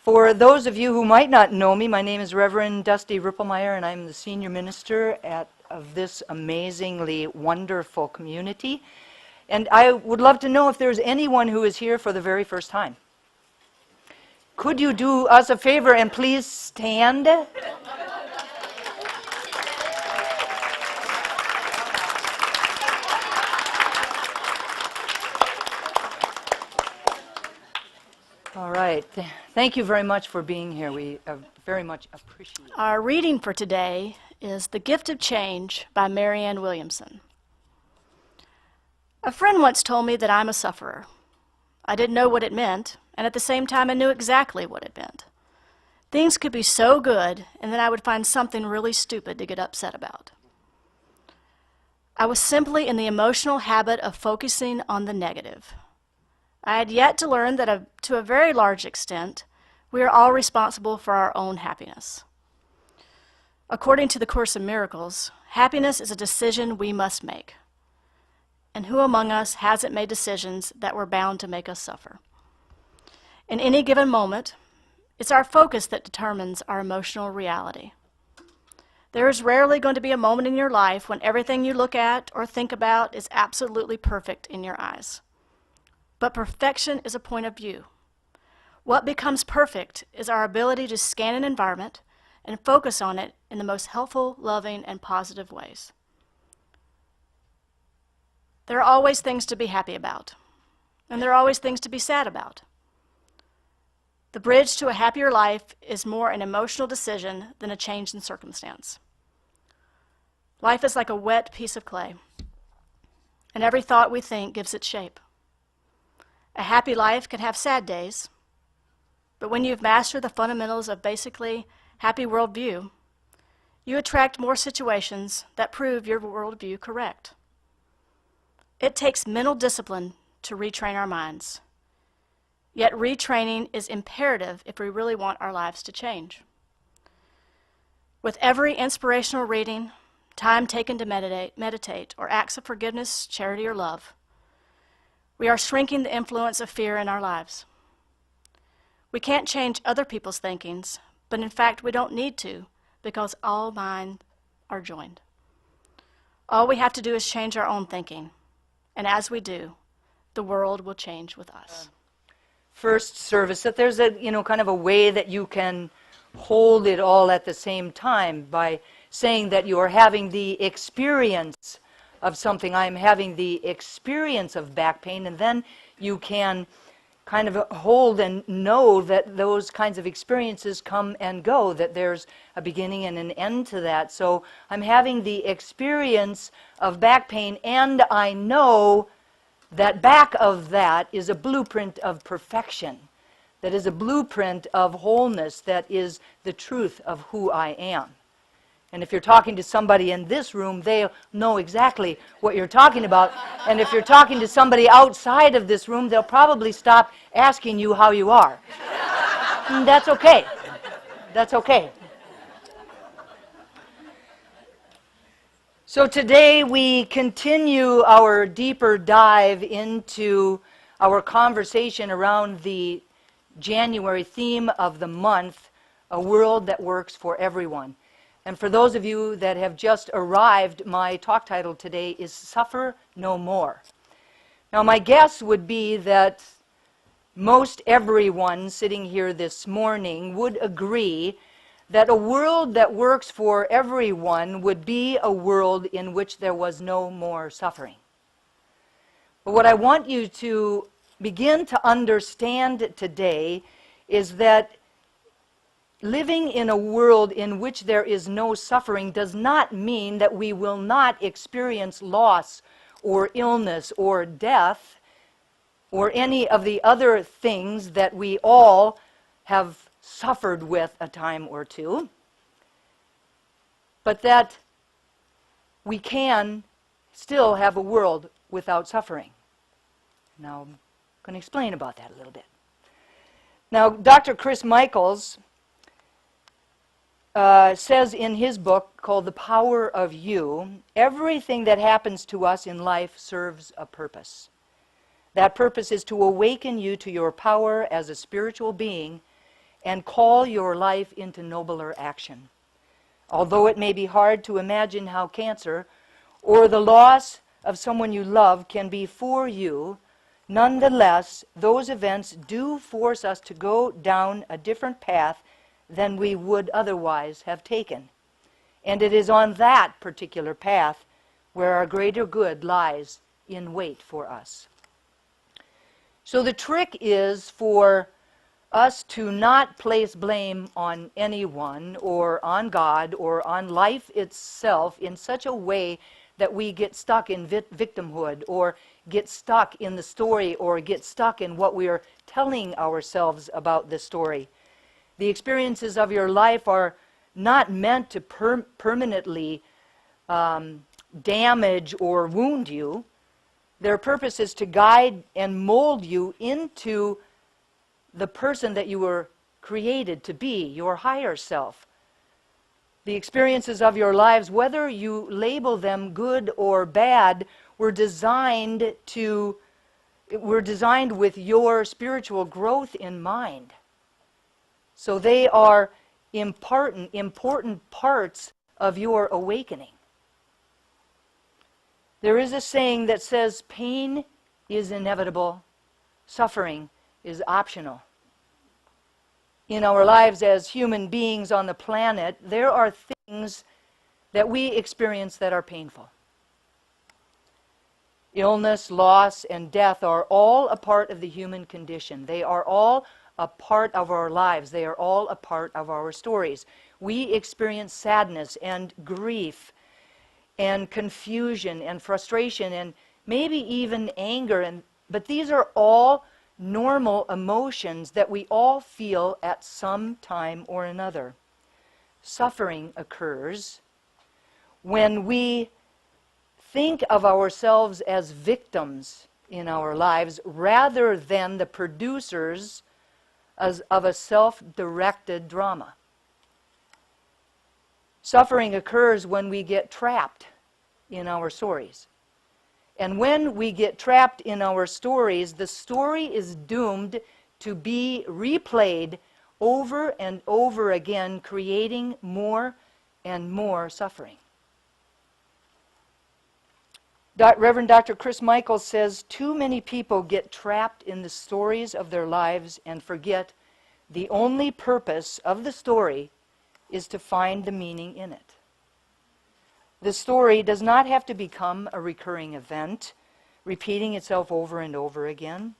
For those of you who might not know me, my name is Reverend Dusty Ripplemeyer, and I'm the senior minister of this amazingly wonderful community. And I would love to know if there's anyone who is here for the very first time. Could you do us a favor and please stand? All right. Thank you very much for being here. We very much appreciate it. Our reading for today is The Gift of Change by Marianne Williamson. A friend once told me that I'm a sufferer. I didn't know what it meant, and at the same time I knew exactly what it meant. Things could be so good, and then I would find something really stupid to get upset about. I was simply in the emotional habit of focusing on the negative. I had yet to learn that to a very large extent, we are all responsible for our own happiness. According to the Course in Miracles, happiness is a decision we must make. And who among us hasn't made decisions that were bound to make us suffer? In any given moment, it's our focus that determines our emotional reality. There is rarely going to be a moment in your life when everything you look at or think about is absolutely perfect in your eyes. But perfection is a point of view. What becomes perfect is our ability to scan an environment and focus on it in the most helpful, loving, and positive ways. There are always things to be happy about, and there are always things to be sad about. The bridge to a happier life is more an emotional decision than a change in circumstance. Life is like a wet piece of clay, and every thought we think gives it shape. A happy life can have sad days, but when you've mastered the fundamentals of basically happy worldview, you attract more situations that prove your worldview correct. It takes mental discipline to retrain our minds, yet retraining is imperative if we really want our lives to change. With every inspirational reading, time taken to meditate, or acts of forgiveness, charity, or love, we are shrinking the influence of fear in our lives. We can't change other people's thinkings, but in fact we don't need to, because all minds are joined. All we have to do is change our own thinking, and as we do, the world will change with us. First service, that there's a kind of a way that you can hold it all at the same time by saying that you are having the experience of something. I'm having the experience of back pain, and then you can kind of hold and know that those kinds of experiences come and go, that there's a beginning and an end to that. So I'm having the experience of back pain, and I know that back of that is a blueprint of perfection, that is a blueprint of wholeness, that is the truth of who I am. And if you're talking to somebody in this room, they'll know exactly what you're talking about. And if you're talking to somebody outside of this room, they'll probably stop asking you how you are. And that's okay. That's okay. So today we continue our deeper dive into our conversation around the January theme of the month, A World That Works for Everyone. And for those of you that have just arrived, my talk title today is Suffer No More. Now, my guess would be that most everyone sitting here this morning would agree that a world that works for everyone would be a world in which there was no more suffering. But what I want you to begin to understand today is that living in a world in which there is no suffering does not mean that we will not experience loss or illness or death or any of the other things that we all have suffered with a time or two, but that we can still have a world without suffering. Now, I'm going to explain about that a little bit. Now, Dr. Chris Michaels says in his book called The Power of You, everything that happens to us in life serves a purpose. That purpose is to awaken you to your power as a spiritual being and call your life into nobler action. Although it may be hard to imagine how cancer or the loss of someone you love can be for you, nonetheless, those events do force us to go down a different path than we would otherwise have taken. And it is on that particular path where our greater good lies in wait for us. So the trick is for us to not place blame on anyone or on God or on life itself in such a way that we get stuck in victimhood or get stuck in the story or get stuck in what we are telling ourselves about the story. The experiences of your life are not meant to permanently damage or wound you. Their purpose is to guide and mold you into the person that you were created to be, your higher self. The experiences of your lives, whether you label them good or bad, were designed with your spiritual growth in mind. So they are important parts of your awakening. There is a saying that says, pain is inevitable, suffering is optional. In our lives as human beings on the planet, there are things that we experience that are painful. Illness, loss, and death are all a part of the human condition. They are all a part of our lives. They are all a part of our stories. We experience sadness and grief and confusion and frustration and maybe even anger. But these are all normal emotions that we all feel at some time or another. Suffering occurs when we think of ourselves as victims in our lives rather than the producers of a self-directed drama. Suffering occurs when we get trapped in our stories. And when we get trapped in our stories, the story is doomed to be replayed over and over again, creating more and more suffering. Reverend Dr. Chris Michaels says, too many people get trapped in the stories of their lives and forget the only purpose of the story is to find the meaning in it. The story does not have to become a recurring event, repeating itself over and over again.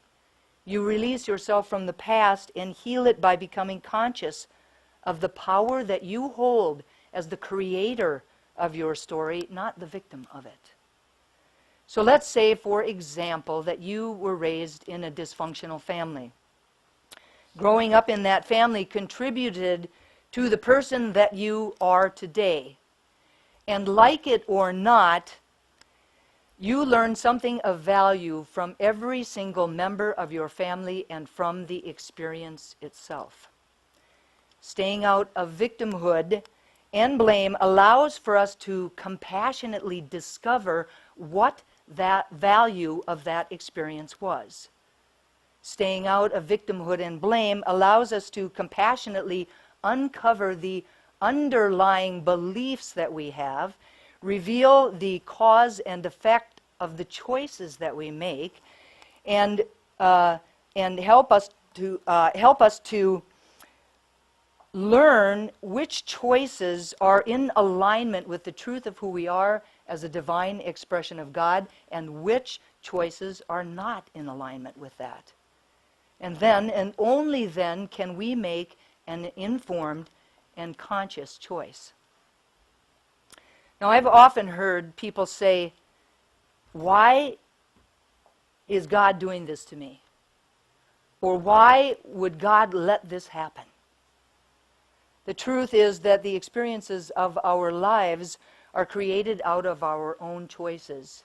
You release yourself from the past and heal it by becoming conscious of the power that you hold as the creator of your story, not the victim of it. So let's say, for example, that you were raised in a dysfunctional family. Growing up in that family contributed to the person that you are today. And like it or not, you learn something of value from every single member of your family and from the experience itself. Staying out of victimhood and blame allows for us to compassionately discover what that value of that experience was. Staying out of victimhood and blame allows us to compassionately uncover the underlying beliefs that we have, reveal the cause and effect of the choices that we make, and help us to learn which choices are in alignment with the truth of who we are as a divine expression of God, and which choices are not in alignment with that. And then, and only then, can we make an informed and conscious choice. Now, I've often heard people say, why is God doing this to me? Or why would God let this happen? The truth is that the experiences of our lives are created out of our own choices,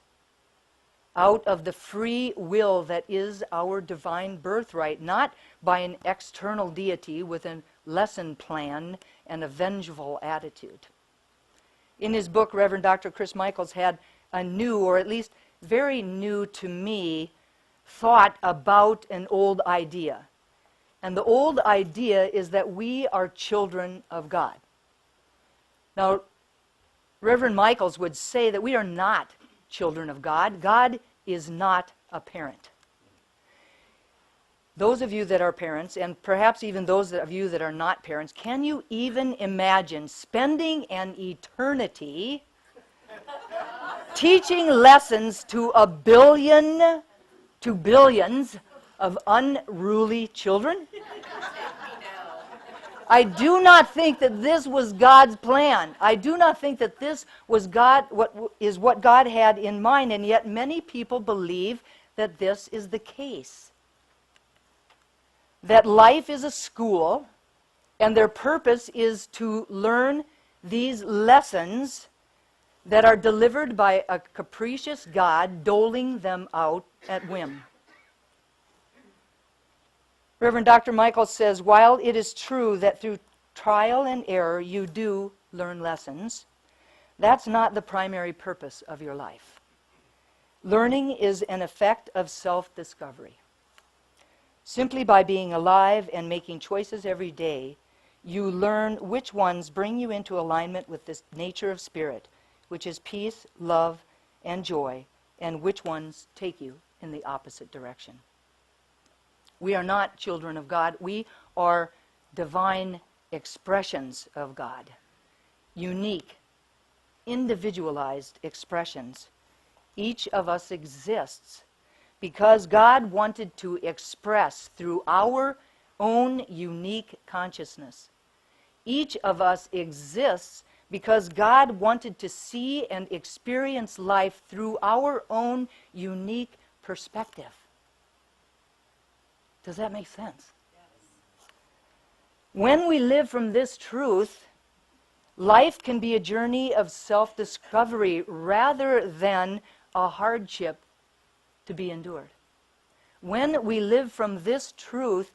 out of the free will that is our divine birthright, not by an external deity with a lesson plan and a vengeful attitude. In his book, Reverend Dr. Chris Michaels had a new, or at least very new to me, thought about an old idea. And the old idea is that we are children of God. Now, Reverend Michaels would say that we are not children of God. God is not a parent. Those of you that are parents, and perhaps even those of you that are not parents, can you even imagine spending an eternity teaching lessons to billions of unruly children? I do not think that this was God's plan. I do not think that this was what God had in mind, and yet many people believe that this is the case. That life is a school, and their purpose is to learn these lessons that are delivered by a capricious God, doling them out at whim. Reverend Dr. Michaels says, while it is true that through trial and error you do learn lessons, that's not the primary purpose of your life. Learning is an effect of self-discovery. Simply by being alive and making choices every day, you learn which ones bring you into alignment with this nature of spirit, which is peace, love, and joy, and which ones take you in the opposite direction. We are not children of God. We are divine expressions of God. Unique, individualized expressions. Each of us exists because God wanted to express through our own unique consciousness. Each of us exists because God wanted to see and experience life through our own unique perspective. Does that make sense? Yes. When we live from this truth, life can be a journey of self-discovery rather than a hardship to be endured. When we live from this truth,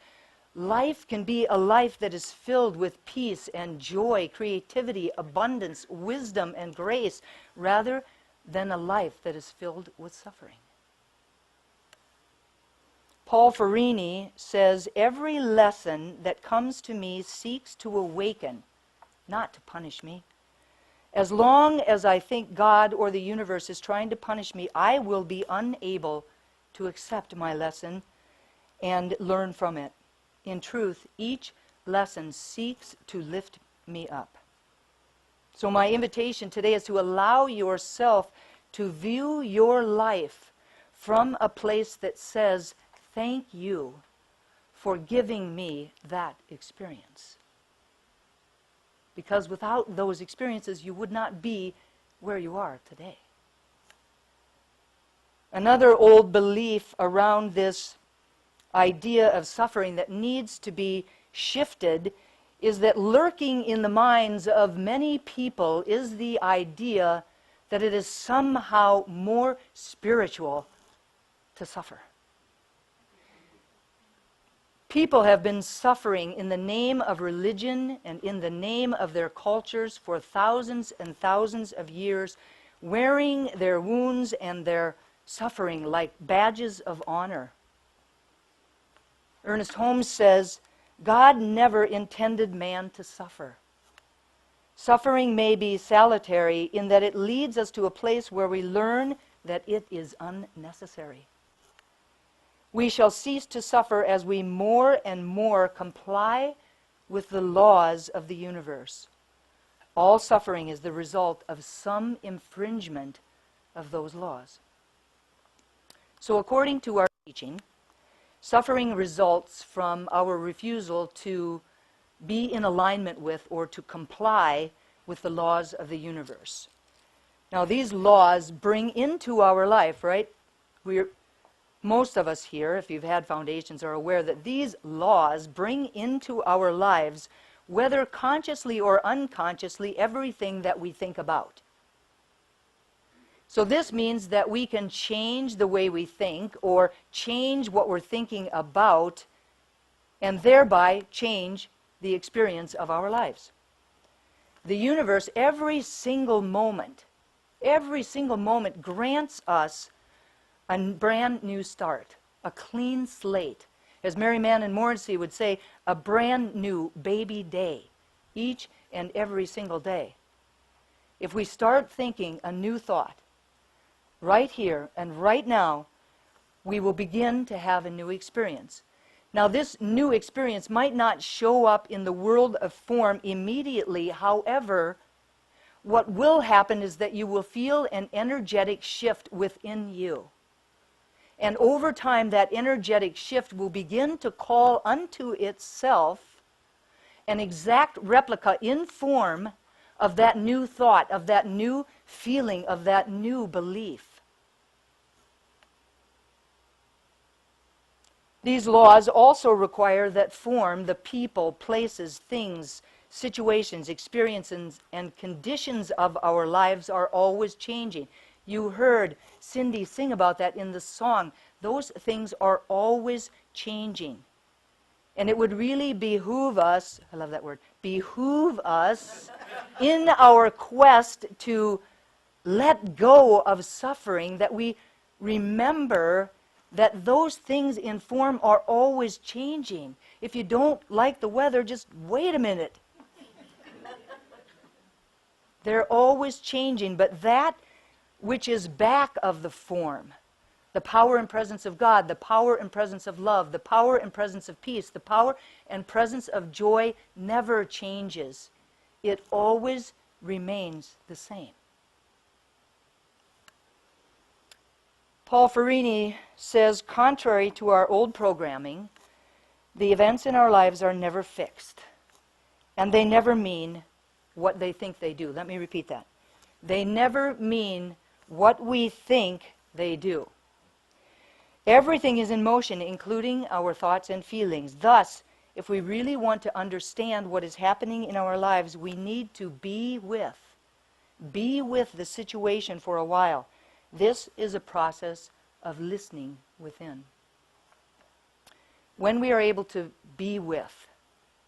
life can be a life that is filled with peace and joy, creativity, abundance, wisdom, and grace, rather than a life that is filled with suffering. Paul Ferrini says, every lesson that comes to me seeks to awaken, not to punish me. As long as I think God or the universe is trying to punish me, I will be unable to accept my lesson and learn from it. In truth, each lesson seeks to lift me up. So my invitation today is to allow yourself to view your life from a place that says, thank you for giving me that experience. Because without those experiences, you would not be where you are today. Another old belief around this idea of suffering that needs to be shifted is that lurking in the minds of many people is the idea that it is somehow more spiritual to suffer. People have been suffering in the name of religion and in the name of their cultures for thousands and thousands of years, wearing their wounds and their suffering like badges of honor. Ernest Holmes says, God never intended man to suffer. Suffering may be salutary in that it leads us to a place where we learn that it is unnecessary. We shall cease to suffer as we more and more comply with the laws of the universe. All suffering is the result of some infringement of those laws. So according to our teaching, suffering results from our refusal to be in alignment with or to comply with the laws of the universe. Now these laws bring into our life, right? Most of us here, if you've had foundations, are aware that these laws bring into our lives, whether consciously or unconsciously, everything that we think about. So this means that we can change the way we think or change what we're thinking about and thereby change the experience of our lives. The universe, every single moment grants us a brand new start, a clean slate. As Mary Mann Morency would say, a brand new baby day, each and every single day. If we start thinking a new thought, right here and right now, we will begin to have a new experience. Now, this new experience might not show up in the world of form immediately. However, what will happen is that you will feel an energetic shift within you. And over time, that energetic shift will begin to call unto itself an exact replica in form of that new thought, of that new feeling, of that new belief. These laws also require that form, the people, places, things, situations, experiences, and conditions of our lives are always changing. You heard Cindy sing about that in the song. Those things are always changing. And it would really behoove us, I love that word, behoove us in our quest to let go of suffering, that we remember that those things in form are always changing. If you don't like the weather, just wait a minute. They're always changing, but that which is back of the form, the power and presence of God, the power and presence of love, the power and presence of peace, the power and presence of joy never changes. It always remains the same. Paul Ferrini says, contrary to our old programming, the events in our lives are never fixed, and they never mean what they think they do. Let me repeat that. They never mean what we think they do. Everything is in motion, including our thoughts and feelings. Thus, if we really want to understand what is happening in our lives, we need to be with the situation for a while. This is a process of listening within. When we are able to be with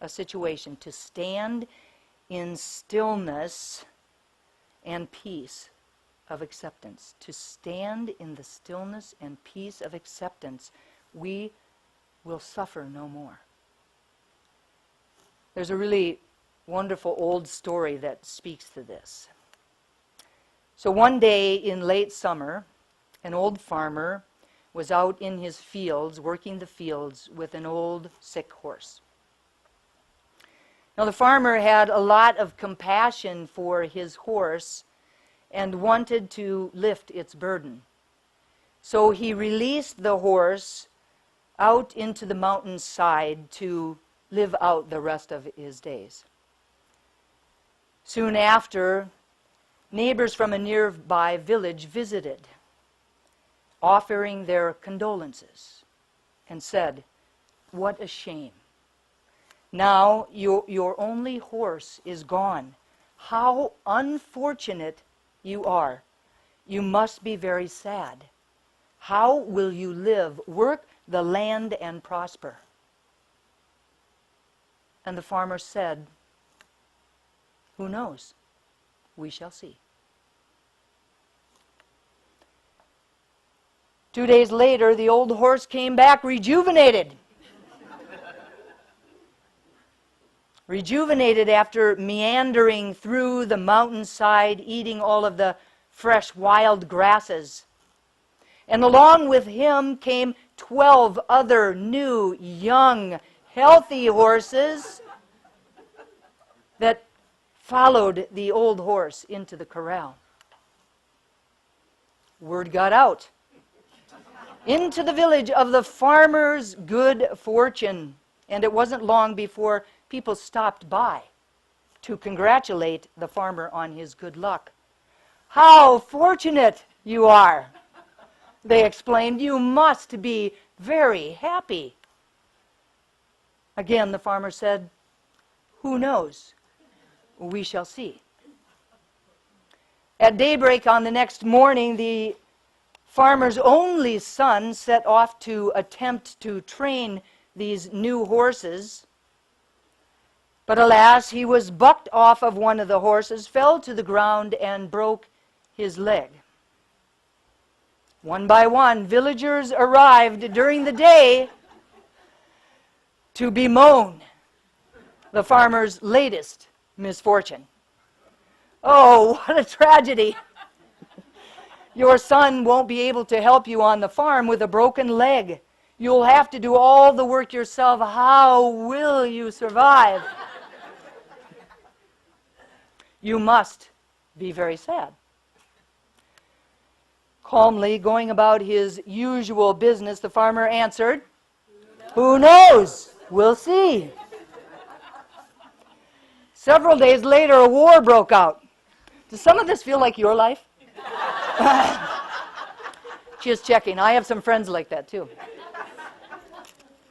a situation, to stand in stillness and peace of acceptance, to stand in the stillness and peace of acceptance, we will suffer no more. There's a really wonderful old story that speaks to this. So one day in late summer, an old farmer was out in his fields, working the fields with an old sick horse. Now the farmer had a lot of compassion for his horse and wanted to lift its burden. So he released the horse out into the mountainside to live out the rest of his days. Soon after, neighbors from a nearby village visited, offering their condolences, and said, "What a shame. Now your only horse is gone. How unfortunate you are. You must be very sad. How will you live, work the land, and prosper?" And the farmer said, "Who knows? We shall see." 2 days later, the old horse came back rejuvenated. Rejuvenated after meandering through the mountainside, eating all of the fresh wild grasses. And along with him came 12 other new, young, healthy horses that followed the old horse into the corral. Word got out into the village of the farmer's good fortune, and it wasn't long before people stopped by to congratulate the farmer on his good luck. "How fortunate you are," they explained. "You must be very happy." Again, the farmer said, "Who knows? We shall see." At daybreak on the next morning, the farmer's only son set off to attempt to train these new horses. But alas, he was bucked off of one of the horses, fell to the ground, and broke his leg. One by one, villagers arrived during the day to bemoan the farmer's latest misfortune. Oh, what a tragedy. Your son won't be able to help you on the farm with a broken leg. You'll have to do all the work yourself. How will you survive? You must be very sad. Calmly going about his usual business, the farmer answered, "Who knows? We'll see." Several days later, a war broke out. Does some of this feel like your life? Just checking. I have some friends like that too.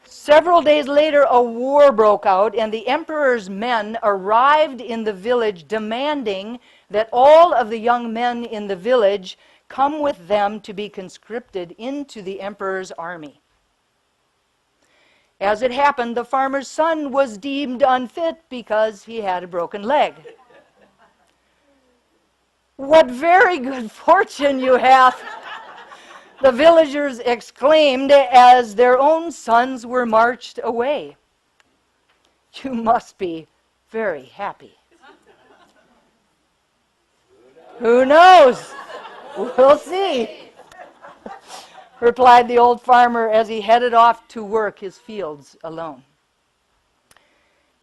Several days later, a war broke out, and the emperor's men arrived in the village demanding that all of the young men in the village come with them to be conscripted into the emperor's army. As it happened, the farmer's son was deemed unfit because he had a broken leg. "What very good fortune you have!" the villagers exclaimed as their own sons were marched away. "You must be very happy." "Who knows? We'll see," replied the old farmer as he headed off to work his fields alone.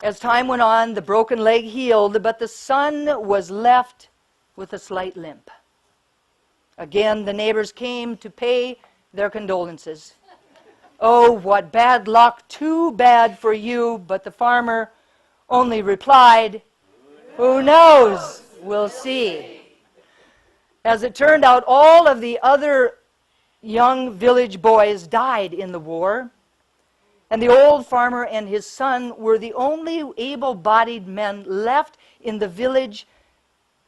As time went on, the broken leg healed, but the son was left with a slight limp. Again, the neighbors came to pay their condolences. "Oh, what bad luck, too bad for you," but the farmer only replied, "Who knows? We'll see." As it turned out, all of the other young village boys died in the war, and the old farmer and his son were the only able-bodied men left in the village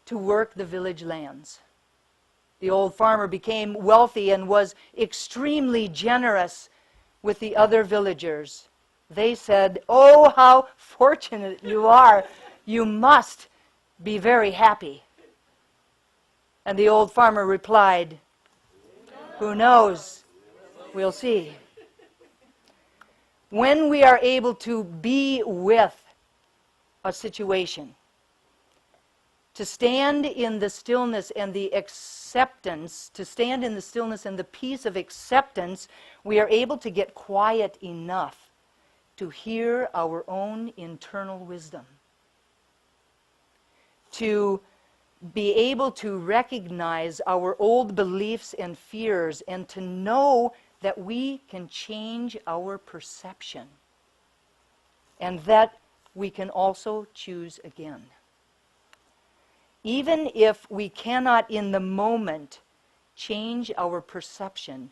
to work the village lands. The old farmer became wealthy and was extremely generous with the other villagers. They said, "Oh, how fortunate you are. You must be very happy." And the old farmer replied, "Who knows? We'll see." When we are able to be with a situation, to stand in the stillness and the acceptance, to stand in the stillness and the peace of acceptance, we are able to get quiet enough to hear our own internal wisdom, to be able to recognize our old beliefs and fears, and to know that we can change our perception, and that we can also choose again. Even if we cannot in the moment change our perception,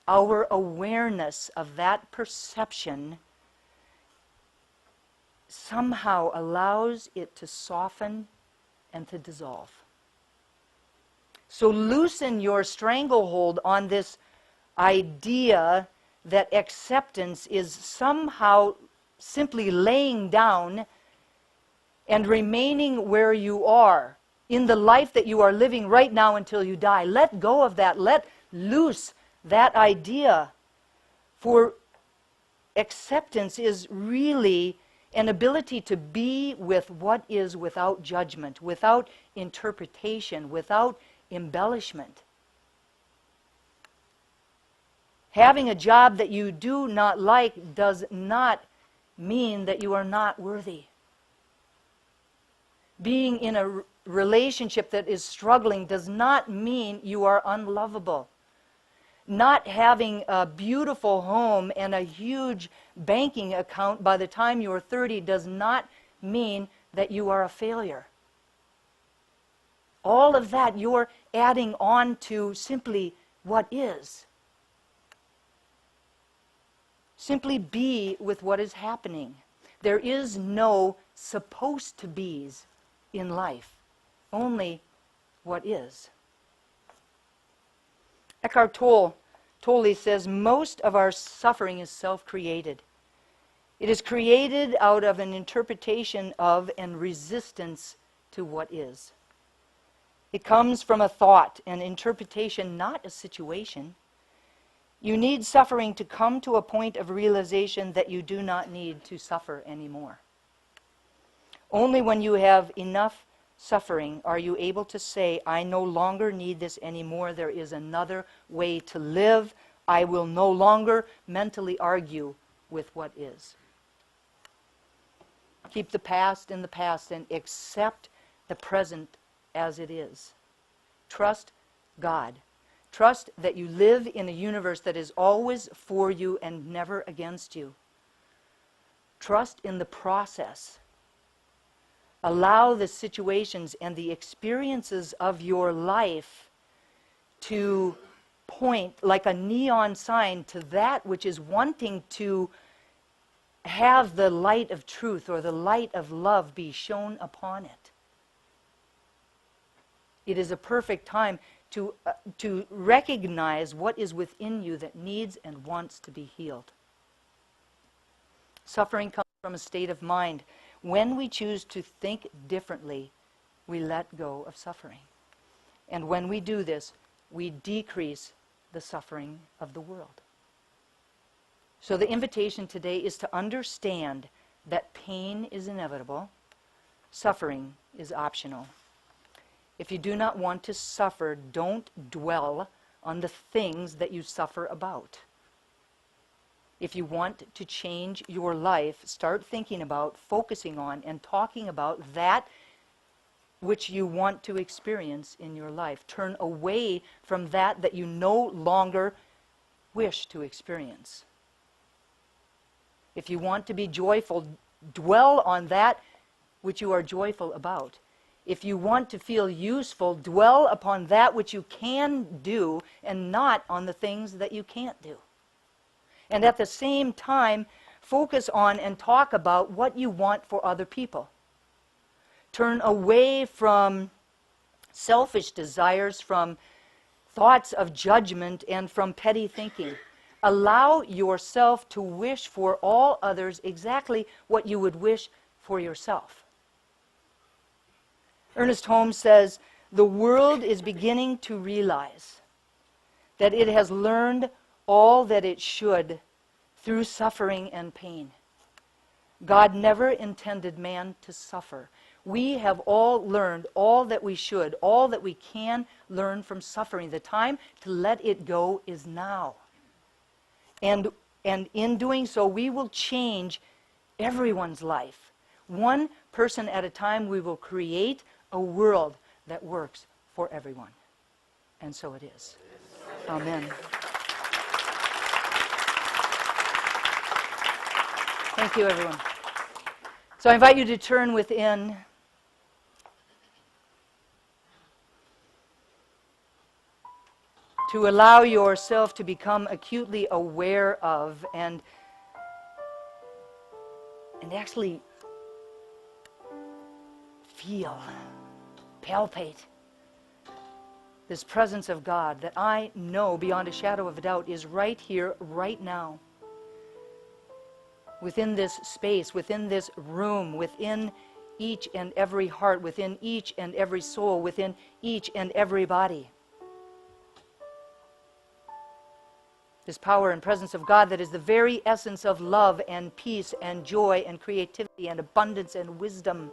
our awareness of that perception somehow allows it to soften and to dissolve. So loosen your stranglehold on this idea that acceptance is somehow simply laying down and remaining where you are in the life that you are living right now until you die. Let go of that. Let loose that idea. For acceptance is really an ability to be with what is without judgment, without interpretation, without embellishment. Having a job that you do not like does not mean that you are not worthy. Being in a relationship that is struggling does not mean you are unlovable. Not having a beautiful home and a huge banking account by the time you are 30 does not mean that you are a failure. All of that you're adding on to simply what is. Simply be with what is happening. There is no supposed to be's in life, only what is. Eckhart Tolle says, most of our suffering is self-created. It is created out of an interpretation of and resistance to what is. It comes from a thought, an interpretation, not a situation. You need suffering to come to a point of realization that you do not need to suffer anymore. Only when you have enough suffering are you able to say, I no longer need this anymore. There is another way to live. I will no longer mentally argue with what is. Keep the past in the past and accept the present as it is. Trust God. Trust that you live in a universe that is always for you and never against you. Trust in the process. Allow the situations and the experiences of your life to point like a neon sign to that which is wanting to have the light of truth or the light of love be shone upon it. It is a perfect time to recognize what is within you that needs and wants to be healed. Suffering comes from a state of mind. When we choose to think differently, we let go of suffering. And when we do this, we decrease the suffering of the world. So the invitation today is to understand that pain is inevitable, suffering is optional. If you do not want to suffer, don't dwell on the things that you suffer about. If you want to change your life, start thinking about, focusing on, and talking about that which you want to experience in your life. Turn away from that you no longer wish to experience. If you want to be joyful, dwell on that which you are joyful about. If you want to feel useful, dwell upon that which you can do and not on the things that you can't do. And at the same time, focus on and talk about what you want for other people. Turn away from selfish desires, from thoughts of judgment, and from petty thinking. Allow yourself to wish for all others exactly what you would wish for yourself. Ernest Holmes says, the world is beginning to realize that it has learned all that it should through suffering and pain. God never intended man to suffer. We have all learned all that we should, all that we can learn from suffering. The time to let it go is now. And in doing so, we will change everyone's life. One person at a time, we will create a world that works for everyone. And so it is. Amen. Thank you, everyone. So I invite you to turn within. To allow yourself to become acutely aware of and actually feel, palpate this presence of God that I know beyond a shadow of a doubt is right here, right now. Within this space, within this room, within each and every heart, within each and every soul, within each and every body. This power and presence of God that is the very essence of love and peace and joy and creativity and abundance and wisdom.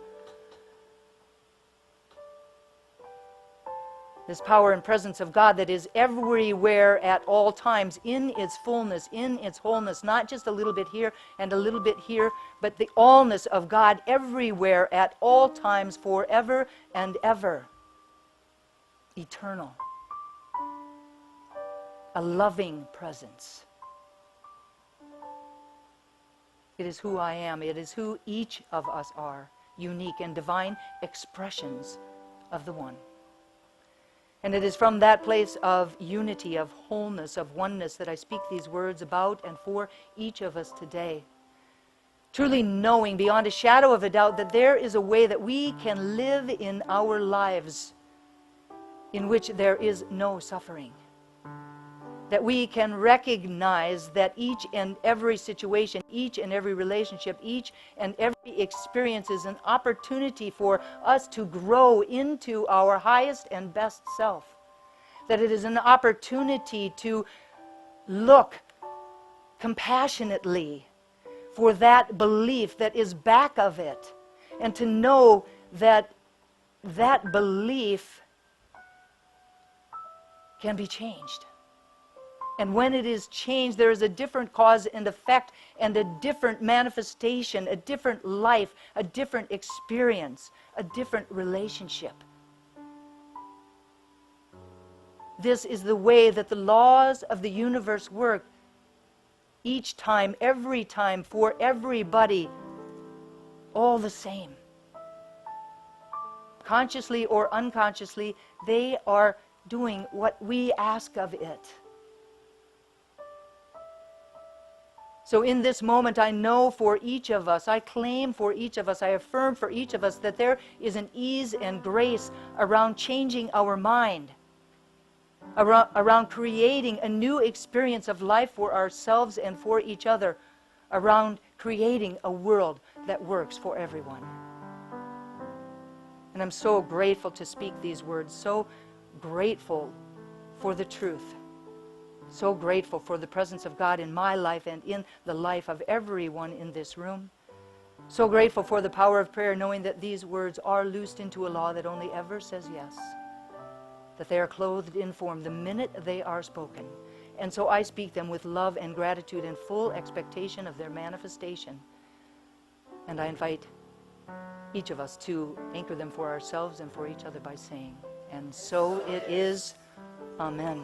This power and presence of God that is everywhere at all times in its fullness, in its wholeness, not just a little bit here and a little bit here, but the allness of God everywhere at all times, forever and ever. Eternal. A loving presence. It is who I am. It is who each of us are, unique and divine expressions of the one. And it is from that place of unity, of wholeness, of oneness that I speak these words about and for each of us today. Truly knowing beyond a shadow of a doubt that there is a way that we can live in our lives in which there is no suffering. That we can recognize that each and every situation, each and every relationship, each and every experience is an opportunity for us to grow into our highest and best self. That it is an opportunity to look compassionately for that belief that is back of it, and to know that that belief can be changed. And when it is changed, there is a different cause and effect and a different manifestation, a different life, a different experience, a different relationship. This is the way that the laws of the universe work. Each time, every time, for everybody, all the same. Consciously or unconsciously, they are doing what we ask of it. So in this moment, I know for each of us, I claim for each of us, I affirm for each of us that there is an ease and grace around changing our mind, around creating a new experience of life for ourselves and for each other, around creating a world that works for everyone. And I'm so grateful to speak these words, so grateful for the truth. So grateful for the presence of God in my life and in the life of everyone in this room. So grateful for the power of prayer, knowing that these words are loosed into a law that only ever says yes. That they are clothed in form the minute they are spoken. And so I speak them with love and gratitude and full expectation of their manifestation. And I invite each of us to anchor them for ourselves and for each other by saying, and so it is. Amen.